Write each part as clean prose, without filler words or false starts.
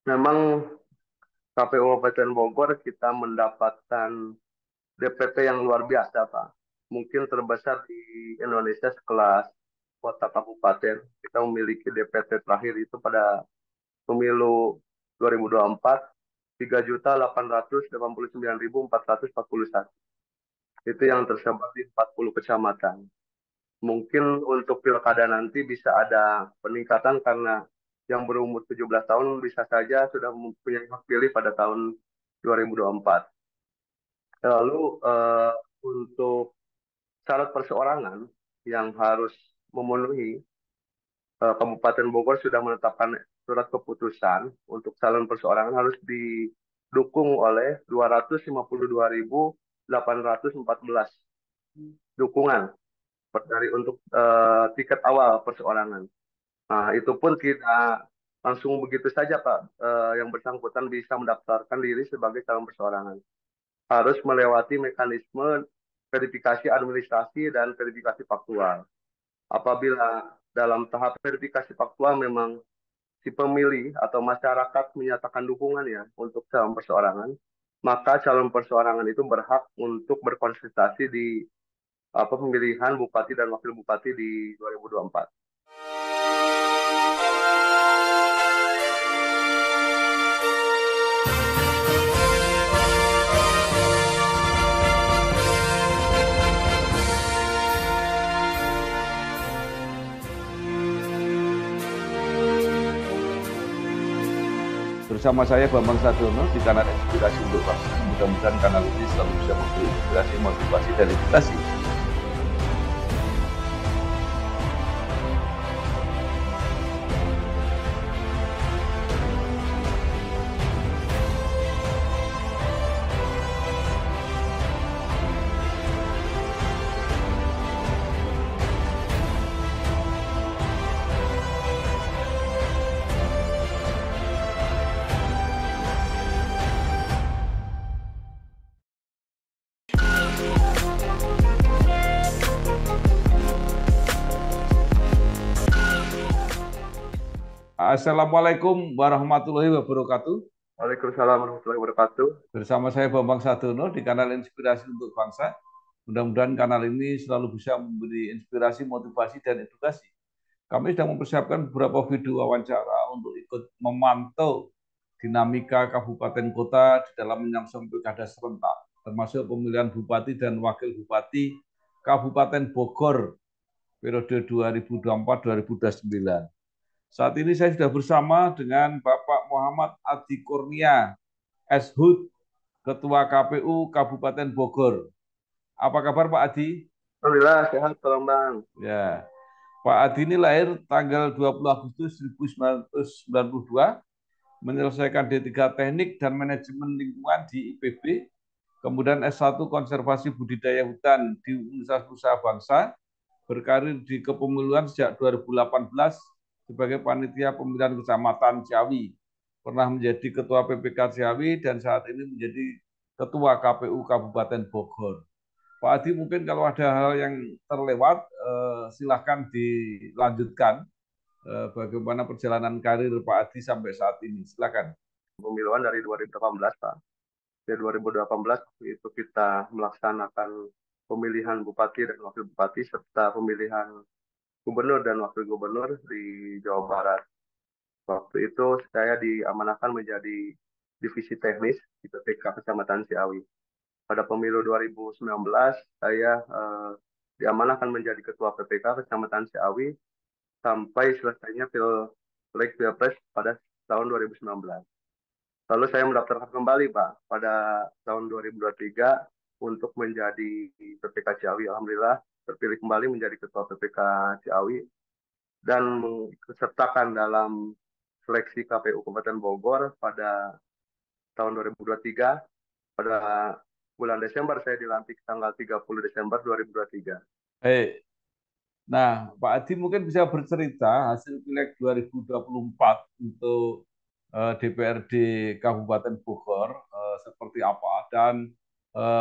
Memang KPU Kabupaten Bogor kita mendapatkan DPT yang luar biasa, Pak. Mungkin terbesar di Indonesia sekelas kota kabupaten. Kita memiliki DPT terakhir itu pada pemilu 2024, 3.889.441. Itu yang tersebar di 40 kecamatan. Mungkin untuk pilkada nanti bisa ada peningkatan karena yang berumur 17 tahun bisa saja sudah mempunyai hak pilih pada tahun 2024. Lalu untuk syarat perseorangan yang harus memenuhi, Kabupaten Bogor sudah menetapkan surat keputusan untuk calon perseorangan harus didukung oleh 252.814 dukungan dari untuk tiket awal perseorangan. Nah, itu pun tidak langsung begitu saja, Pak. Yang bersangkutan bisa mendaftarkan diri sebagai calon perseorangan. Harus melewati mekanisme verifikasi administrasi dan verifikasi faktual. Apabila dalam tahap verifikasi faktual memang si pemilih atau masyarakat menyatakan dukungannya untuk calon perseorangan, maka calon perseorangan itu berhak untuk berkonsultasi di pemilihan bupati dan wakil bupati di 2024. Bersama saya Bambang Sadiono di kanal Inspirasi untuk Bangsa. Mudah-mudahan kanal ini selalu bisa memberi inspirasi, motivasi, dan edukasi. Assalamualaikum warahmatullahi wabarakatuh. Waalaikumsalam warahmatullahi wabarakatuh. Bersama saya Bambang Sadiono di kanal Inspirasi untuk Bangsa. Mudah-mudahan kanal ini selalu bisa memberi inspirasi, motivasi, dan edukasi. Kami sedang mempersiapkan beberapa video wawancara untuk ikut memantau dinamika kabupaten kota di dalam menyongsong pilkada serentak, termasuk pemilihan bupati dan wakil bupati Kabupaten Bogor periode 2024-2029. Saat ini saya sudah bersama dengan Bapak Muhammad Adi Kurnia, Shut, Ketua KPU Kabupaten Bogor. Apa kabar Pak Adi? Alhamdulillah sehat, tolong Bang. Ya, Pak Adi ini lahir tanggal 20 Agustus 1992, menyelesaikan D3 Teknik dan Manajemen Lingkungan di IPB, kemudian S1 Konservasi Budidaya Hutan di Universitas Pusaka Bangsa, berkarir di kepemiluan sejak 2018 sebagai panitia pemilihan Kecamatan Ciawi, pernah menjadi Ketua PPK Ciawi dan saat ini menjadi Ketua KPU Kabupaten Bogor. Pak Adi, mungkin kalau ada hal yang terlewat, silahkan dilanjutkan. Bagaimana perjalanan karir Pak Adi sampai saat ini? Silakan. Pemiluan dari 2018, Pak. Dari 2018 itu kita melaksanakan pemilihan bupati dan wakil bupati serta pemilihan gubernur dan wakil gubernur di Jawa Barat. Waktu itu saya diamanahkan menjadi divisi teknis di PPK Kecamatan Ciawi. Pada pemilu 2019 saya diamanahkan menjadi ketua PPK Kecamatan Ciawi sampai selesainya Pilpres pada tahun 2019. Lalu saya mendaftarkan kembali, Pak, pada tahun 2023 untuk menjadi PPK Ciawi. Alhamdulillah terpilih kembali menjadi ketua PPK Ciawi dan mengikutsertakan dalam seleksi KPU Kabupaten Bogor pada tahun 2023. Pada bulan Desember saya dilantik tanggal 30 Desember 2023. Baik. Nah, Pak Adi mungkin bisa bercerita hasil Pileg 2024 untuk DPRD Kabupaten Bogor seperti apa dan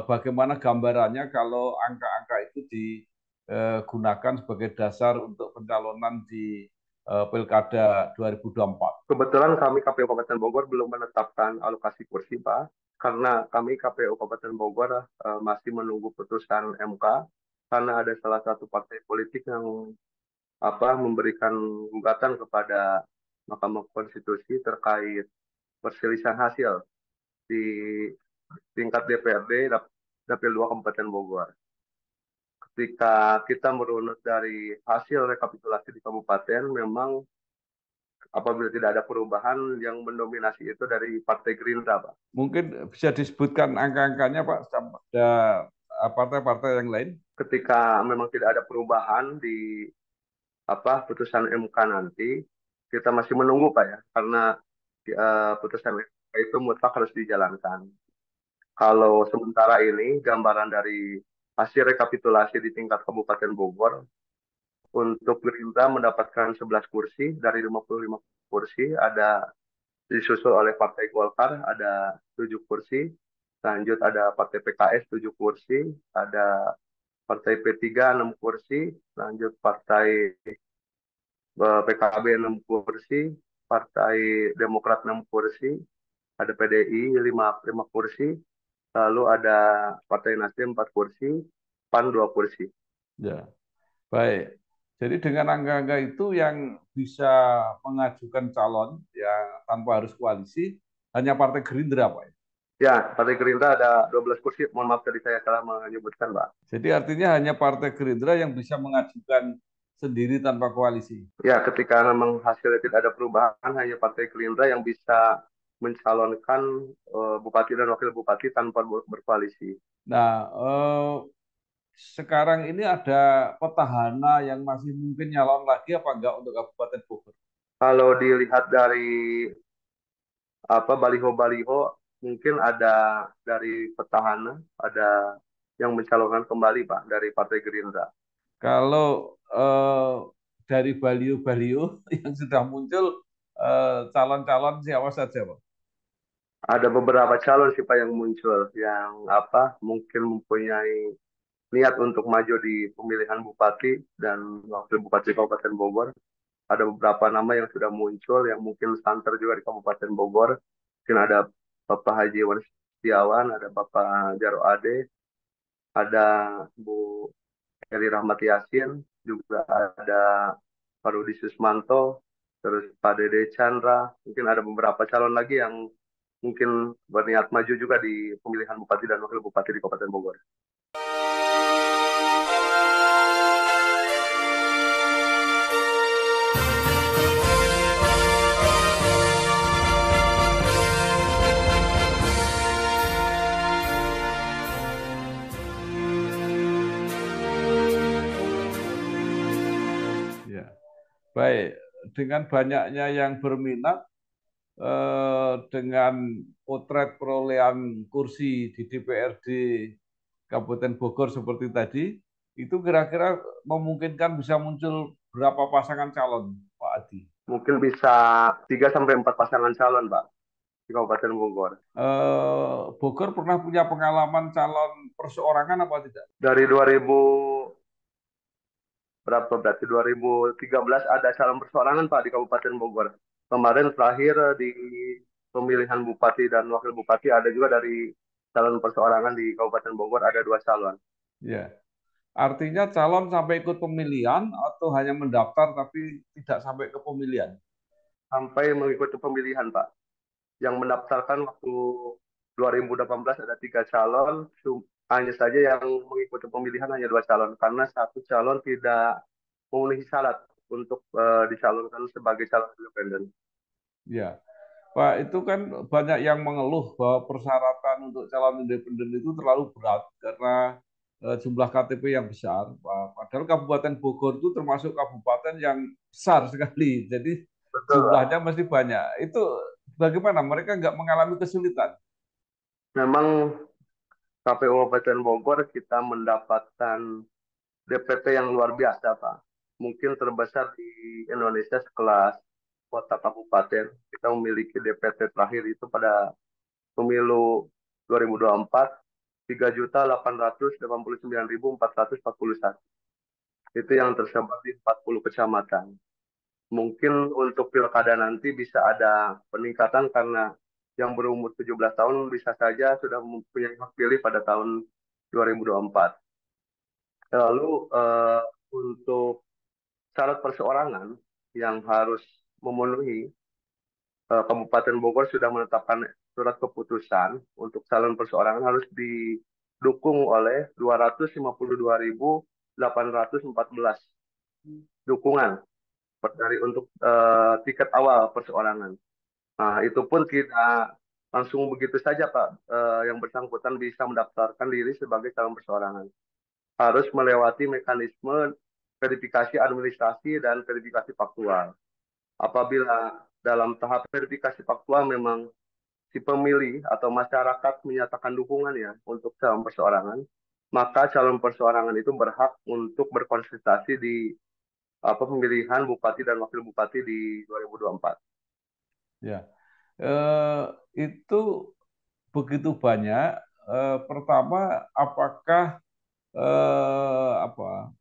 bagaimana gambarannya kalau angka-angka itu digunakan sebagai dasar untuk pencalonan di Pilkada 2024? Kebetulan kami KPU Kabupaten Bogor belum menetapkan alokasi kursi, Pak, karena kami KPU Kabupaten Bogor masih menunggu putusan MK, karena ada salah satu partai politik yang memberikan gugatan kepada Mahkamah Konstitusi terkait perselisihan hasil di tingkat DPRD Dapil 2 Kabupaten Bogor. Ketika kita merunut dari hasil rekapitulasi di kabupaten, memang apabila tidak ada perubahan yang mendominasi itu dari Partai Gerindra, Pak. Mungkin bisa disebutkan angka-angkanya, Pak, pada partai-partai yang lain? Ketika memang tidak ada perubahan di putusan MK nanti, kita masih menunggu, Pak, ya, karena putusan MK itu mutlak harus dijalankan. Kalau sementara ini gambaran dari hasil rekapitulasi di tingkat Kabupaten Bogor, untuk Gerindra mendapatkan 11 kursi dari 55 kursi, ada disusul oleh Partai Golkar ada 7 kursi, lanjut ada Partai PKS 7 kursi, ada Partai P3 6 kursi, lanjut Partai PKB 6 kursi, Partai Demokrat 6 kursi, ada PDI 5 kursi, lalu ada Partai Nasdem 4 kursi, PAN 2 kursi. Ya, baik. Jadi dengan angka-angka itu yang bisa mengajukan calon yang tanpa harus koalisi hanya Partai Gerindra, Pak. Ya, Partai Gerindra ada 12 kursi. Mohon maaf tadi saya salah menyebutkan, Pak. Jadi artinya hanya Partai Gerindra yang bisa mengajukan sendiri tanpa koalisi. Ya, ketika memang hasilnya tidak ada perubahan, hanya Partai Gerindra yang bisa mencalonkan bupati dan wakil bupati tanpa berkoalisi. Nah, sekarang ini ada petahana yang masih mungkin nyalon lagi apa enggak untuk Kabupaten Bogor? Kalau dilihat dari baliho-baliho, mungkin ada dari petahana, ada yang mencalonkan kembali, Pak, dari Partai Gerindra. Kalau dari baliho-baliho yang sudah muncul, calon-calon siapa saja, Pak? Ada beberapa calon sih, Pak, yang muncul, yang mungkin mempunyai niat untuk maju di pemilihan bupati dan wakil bupati Kabupaten Bogor. Ada beberapa nama yang sudah muncul yang mungkin santer juga di Kabupaten Bogor. Mungkin ada Bapak Haji Iwan Setiawan, ada Bapak Jaro Ade, ada Bu Eri Rahmat Yasin, juga ada Pak Rudi Susmanto, terus Pak Dede Chandra. Mungkin ada beberapa calon lagi yang mungkin berniat maju juga di pemilihan bupati dan wakil bupati di Kabupaten Bogor. Ya, baik. Dengan banyaknya yang berminat, dengan potret perolehan kursi di DPRD Kabupaten Bogor seperti tadi, itu kira-kira memungkinkan bisa muncul berapa pasangan calon, Pak Adi? Mungkin bisa 3 sampai 4 pasangan calon, Pak, di Kabupaten Bogor. Bogor pernah punya pengalaman calon perseorangan apa tidak? Dari 2000 berapa berarti 2013 ada calon perseorangan, Pak, di Kabupaten Bogor. Kemarin terakhir di pemilihan bupati dan wakil bupati ada juga dari calon perseorangan di Kabupaten Bogor ada 2 calon. Ya, artinya calon sampai ikut pemilihan atau hanya mendaftar tapi tidak sampai ke pemilihan? Sampai mengikuti pemilihan, Pak. Yang mendaftarkan waktu 2018 ada 3 calon, hanya saja yang mengikuti pemilihan hanya 2 calon karena satu calon tidak memenuhi syarat untuk dicalonkan sebagai calon independen. Ya, Pak, itu kan banyak yang mengeluh bahwa persyaratan untuk calon independen itu terlalu berat karena jumlah KTP yang besar. Padahal Kabupaten Bogor itu termasuk kabupaten yang besar sekali, jadi Betul, Pak. jumlahnya masih banyak. Itu bagaimana? Mereka nggak mengalami kesulitan? Memang KPU Kabupaten Bogor kita mendapatkan DPT yang luar biasa, Pak. Mungkin terbesar di Indonesia sekelas kota kabupaten. Kita memiliki DPT terakhir itu pada pemilu 2024, 3.889.441. Itu yang tersebar di 40 kecamatan. Mungkin untuk pilkada nanti bisa ada peningkatan karena yang berumur 17 tahun bisa saja sudah mempunyai hak pilih pada tahun 2024. Lalu untuk syarat perseorangan yang harus memenuhi, Kabupaten Bogor sudah menetapkan surat keputusan untuk calon perseorangan harus didukung oleh 252.814 dukungan dari untuk tiket awal perseorangan. Nah, itu pun tidak langsung begitu saja, Pak. Yang bersangkutan bisa mendaftarkan diri sebagai calon perseorangan. Harus melewati mekanisme verifikasi administrasi dan verifikasi faktual. Apabila dalam tahap verifikasi faktual memang si pemilih atau masyarakat menyatakan dukungannya untuk calon perseorangan, maka calon perseorangan itu berhak untuk berkonsultasi di pemilihan bupati dan wakil bupati di 2024. Ya, eh, itu begitu banyak. Pertama, apakah apa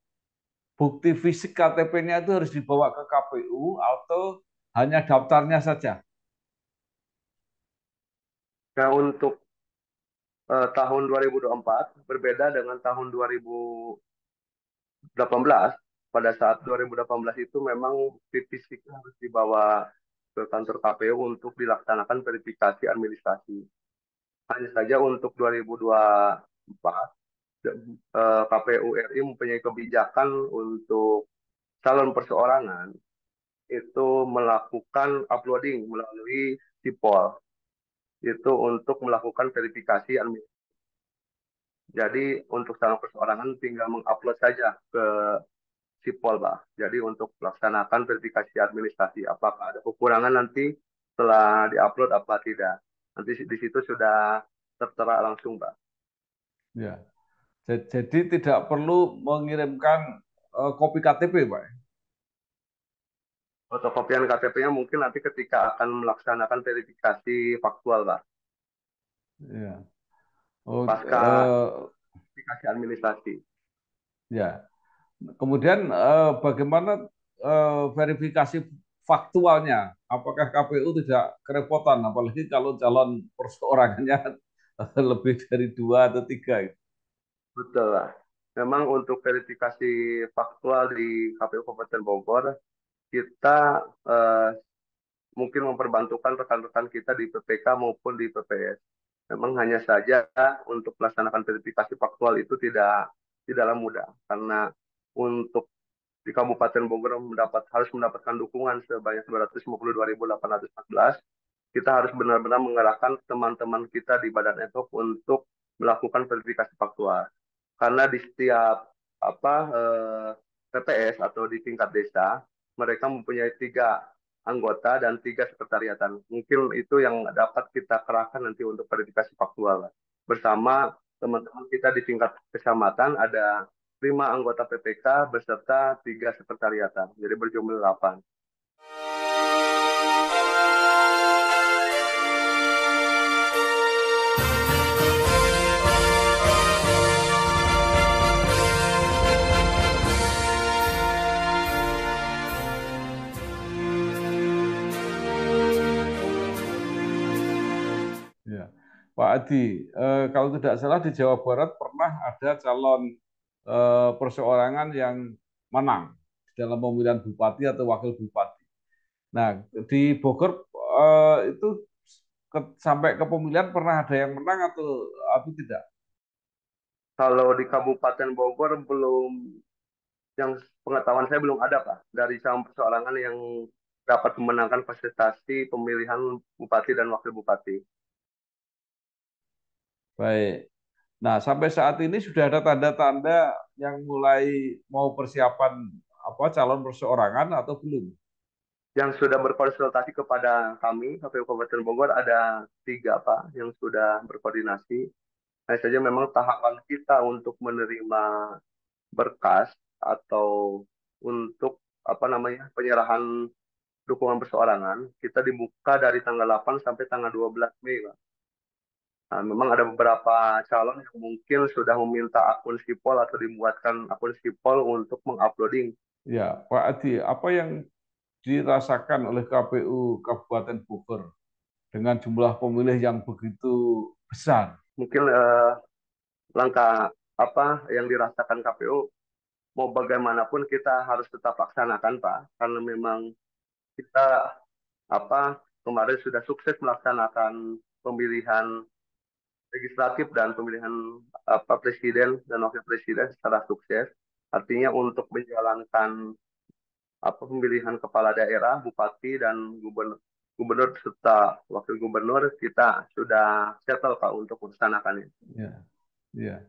bukti fisik KTP-nya itu harus dibawa ke KPU atau hanya daftarnya saja? Nah, untuk tahun 2024 berbeda dengan tahun 2018. Pada saat 2018 itu memang bukti fisik harus dibawa ke kantor KPU untuk dilaksanakan verifikasi administrasi. Hanya saja untuk 2024 KPU RI mempunyai kebijakan untuk calon perseorangan itu melakukan uploading melalui Sipol itu untuk melakukan verifikasi administrasi. Jadi untuk calon perseorangan tinggal mengupload saja ke Sipol, Pak. Jadi untuk melaksanakan verifikasi administrasi, apakah ada kekurangan nanti setelah diupload apa tidak. Nanti di situ sudah tertera langsung, Pak. Ya, jadi tidak perlu mengirimkan kopi KTP, Pak. Fotokopian KTP-nya mungkin nanti ketika akan melaksanakan verifikasi faktual, Pak. Ya. Oh, Pasca verifikasi administrasi. ya. Kemudian bagaimana verifikasi faktualnya? Apakah KPU tidak kerepotan, apalagi kalau calon perseorangannya lebih dari dua atau tiga? Betul, Pak. Memang untuk verifikasi faktual di KPU Kabupaten Bogor, kita mungkin memperbantukan rekan-rekan kita di PPK maupun di PPS. Memang hanya saja untuk melaksanakan verifikasi faktual itu tidaklah mudah karena untuk di Kabupaten Bogor harus mendapatkan dukungan sebanyak 252.814. Kita harus benar-benar mengerahkan teman-teman kita di Badan ad untuk melakukan verifikasi faktual. Karena di setiap TPS atau di tingkat desa mereka mempunyai 3 anggota dan 3 sekretariatan. Mungkin itu yang dapat kita kerahkan nanti untuk verifikasi faktual. Bersama teman-teman kita di tingkat kecamatan ada 5 anggota PPK beserta 3 sekretariatan. Jadi berjumlah 8. Ya. Pak Adi, kalau tidak salah di Jawa Barat pernah ada calon perseorangan yang menang dalam pemilihan bupati atau wakil bupati. Nah, di Bogor itu sampai ke pemilihan pernah ada yang menang atau tidak? Kalau di Kabupaten Bogor belum, yang pengetahuan saya belum ada Pak, dari calon perseorangan yang dapat memenangkan kontestasi pemilihan bupati dan wakil bupati. Baik. Nah, sampai saat ini sudah ada tanda-tanda yang mulai mau persiapan apa calon perseorangan atau belum? Yang sudah berkonsultasi kepada kami, KPU Kabupaten Bogor, ada 3 Pak, yang sudah berkoordinasi. Hanya saja memang tahapan kita untuk menerima berkas atau untuk penyerahan dukungan perseorangan kita dibuka dari tanggal 8 sampai tanggal 12 Mei, Pak. Nah, memang ada beberapa calon yang mungkin sudah meminta akun Sipol atau dibuatkan akun Sipol untuk menguploading. Ya, Pak Adi, apa yang dirasakan oleh KPU Kabupaten Bogor dengan jumlah pemilih yang begitu besar? Mungkin langkah apa yang dirasakan KPU, mau bagaimanapun kita harus tetap laksanakan, Pak, karena memang kita apa kemarin sudah sukses melaksanakan pemilihan legislatif dan pemilihan presiden dan wakil presiden secara sukses. Artinya untuk menjalankan pemilihan kepala daerah, bupati dan gubernur, gubernur serta wakil gubernur kita sudah settle Pak untuk melaksanakannya. Ya, ya.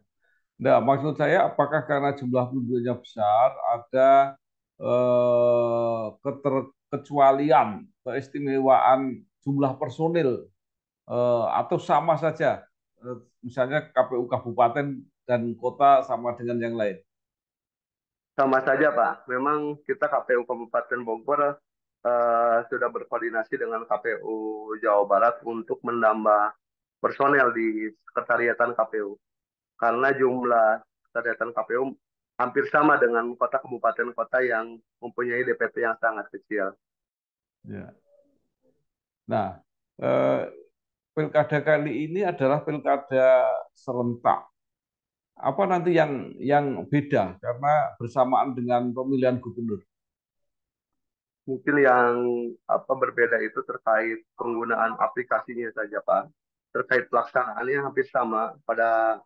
Nah, maksud saya apakah karena jumlah penduduknya besar ada keterkecualian, keistimewaan jumlah personil atau sama saja, misalnya KPU kabupaten dan kota sama dengan yang lain? Sama saja Pak, memang kita KPU Kabupaten Bogor sudah berkoordinasi dengan KPU Jawa Barat untuk menambah personel di sekretariatan KPU. Karena jumlah sekretariatan KPU hampir sama dengan kota kabupaten kota yang mempunyai DPT yang sangat kecil. Ya. Nah, eh, pilkada kali ini adalah pilkada serentak. Apa nanti yang beda karena bersamaan dengan pemilihan gubernur? Mungkin yang berbeda itu terkait penggunaan aplikasinya saja, Pak. Terkait pelaksanaannya hampir sama pada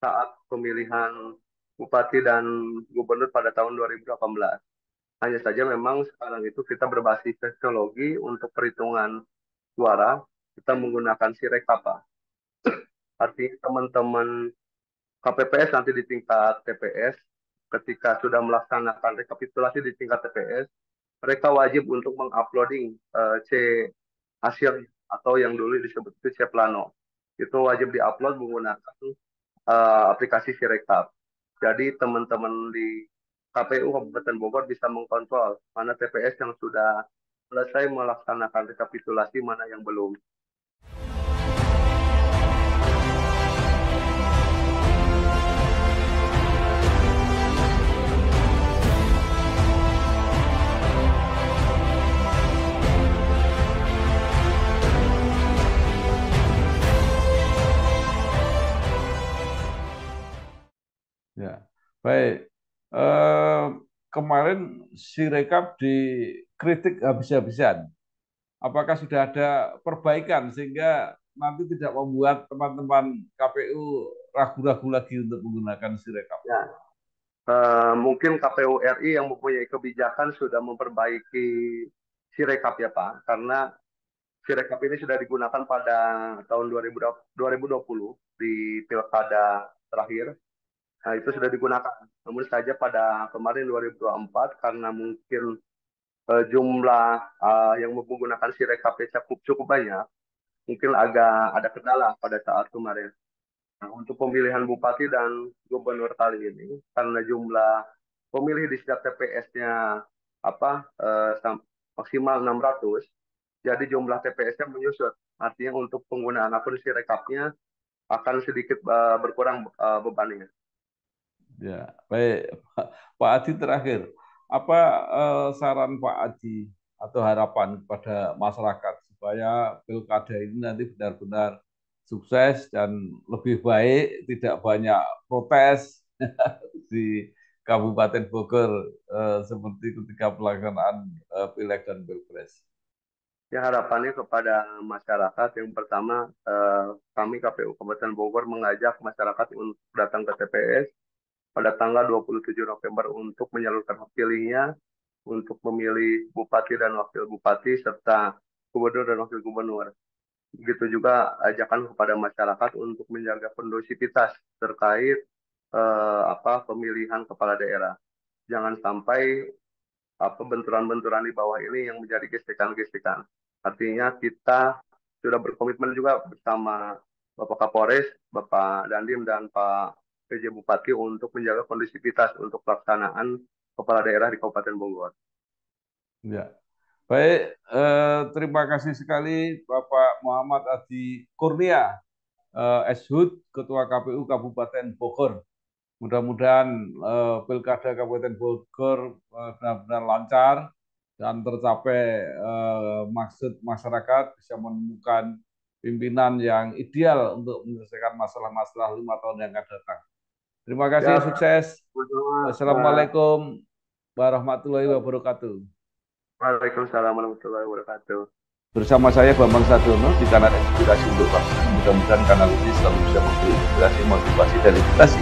saat pemilihan bupati dan gubernur pada tahun 2018. Hanya saja memang sekarang itu kita berbasis teknologi untuk perhitungan suara, kita menggunakan Sirekap, Pak. Artinya teman-teman KPPS nanti di tingkat TPS, ketika sudah melaksanakan rekapitulasi di tingkat TPS, mereka wajib untuk menguploading C hasil atau yang dulu disebut itu C Plano. Itu wajib diupload menggunakan aplikasi Sirekap. Jadi teman-teman di KPU Kabupaten Bogor bisa mengkontrol mana TPS yang sudah selesai melaksanakan rekapitulasi, mana yang belum. Ya, baik. Eh, Kemarin Sirekap dikritik habis-habisan. Apakah sudah ada perbaikan sehingga nanti tidak membuat teman-teman KPU ragu-ragu lagi untuk menggunakan Sirekap? Ya, mungkin KPU RI yang mempunyai kebijakan sudah memperbaiki Sirekap ya Pak, karena Sirekap ini sudah digunakan pada tahun 2020 di pilkada terakhir. Nah, itu sudah digunakan. Namun saja pada kemarin 2024 karena mungkin jumlah yang menggunakan Sirekap cukup cukup banyak, mungkin agak ada kendala pada saat kemarin. Nah, untuk pemilihan bupati dan gubernur kali ini, karena jumlah pemilih di setiap TPS-nya maksimal 600, jadi jumlah TPS-nya menyusut. Artinya untuk penggunaan akun Sirekapnya akan sedikit berkurang bebannya. Ya, baik. Pak Adi terakhir, apa saran Pak Adi atau harapan kepada masyarakat supaya pilkada ini nanti benar-benar sukses dan lebih baik, tidak banyak protes di Kabupaten Bogor seperti ketika pelaksanaan Pileg dan Pilpres. Ya harapannya kepada masyarakat yang pertama kami KPU Kabupaten Bogor mengajak masyarakat untuk datang ke TPS pada tanggal 27 November untuk menyalurkan hak pilihnya untuk memilih bupati dan wakil bupati serta gubernur dan wakil gubernur. Begitu juga ajakan kepada masyarakat untuk menjaga kondusivitas terkait pemilihan kepala daerah. Jangan sampai benturan-benturan di bawah ini yang menjadi gesekan-gesekan. Artinya kita sudah berkomitmen juga bersama Bapak Kapolres, Bapak Dandim, dan Pak PJ Bupati untuk menjaga kondusivitas untuk pelaksanaan kepala daerah di Kabupaten Bogor. Ya, baik. Terima kasih sekali Bapak Muhammad Adi Kurnia, Eshud, Ketua KPU Kabupaten Bogor. Mudah-mudahan pilkada Kabupaten Bogor benar-benar lancar dan tercapai maksud masyarakat bisa menemukan pimpinan yang ideal untuk menyelesaikan masalah-masalah 5 tahun yang akan datang. Terima kasih, Ya, sukses. Mas. Wassalamualaikum warahmatullahi wabarakatuh. Waalaikumsalam warahmatullahi wabarakatuh. Bersama saya Bambang Sadiono di kanal Inspirasi untuk Bangsa. Mudah-mudahan kanal ini selalu bisa memberi inspirasi, motivasi, dan edukasi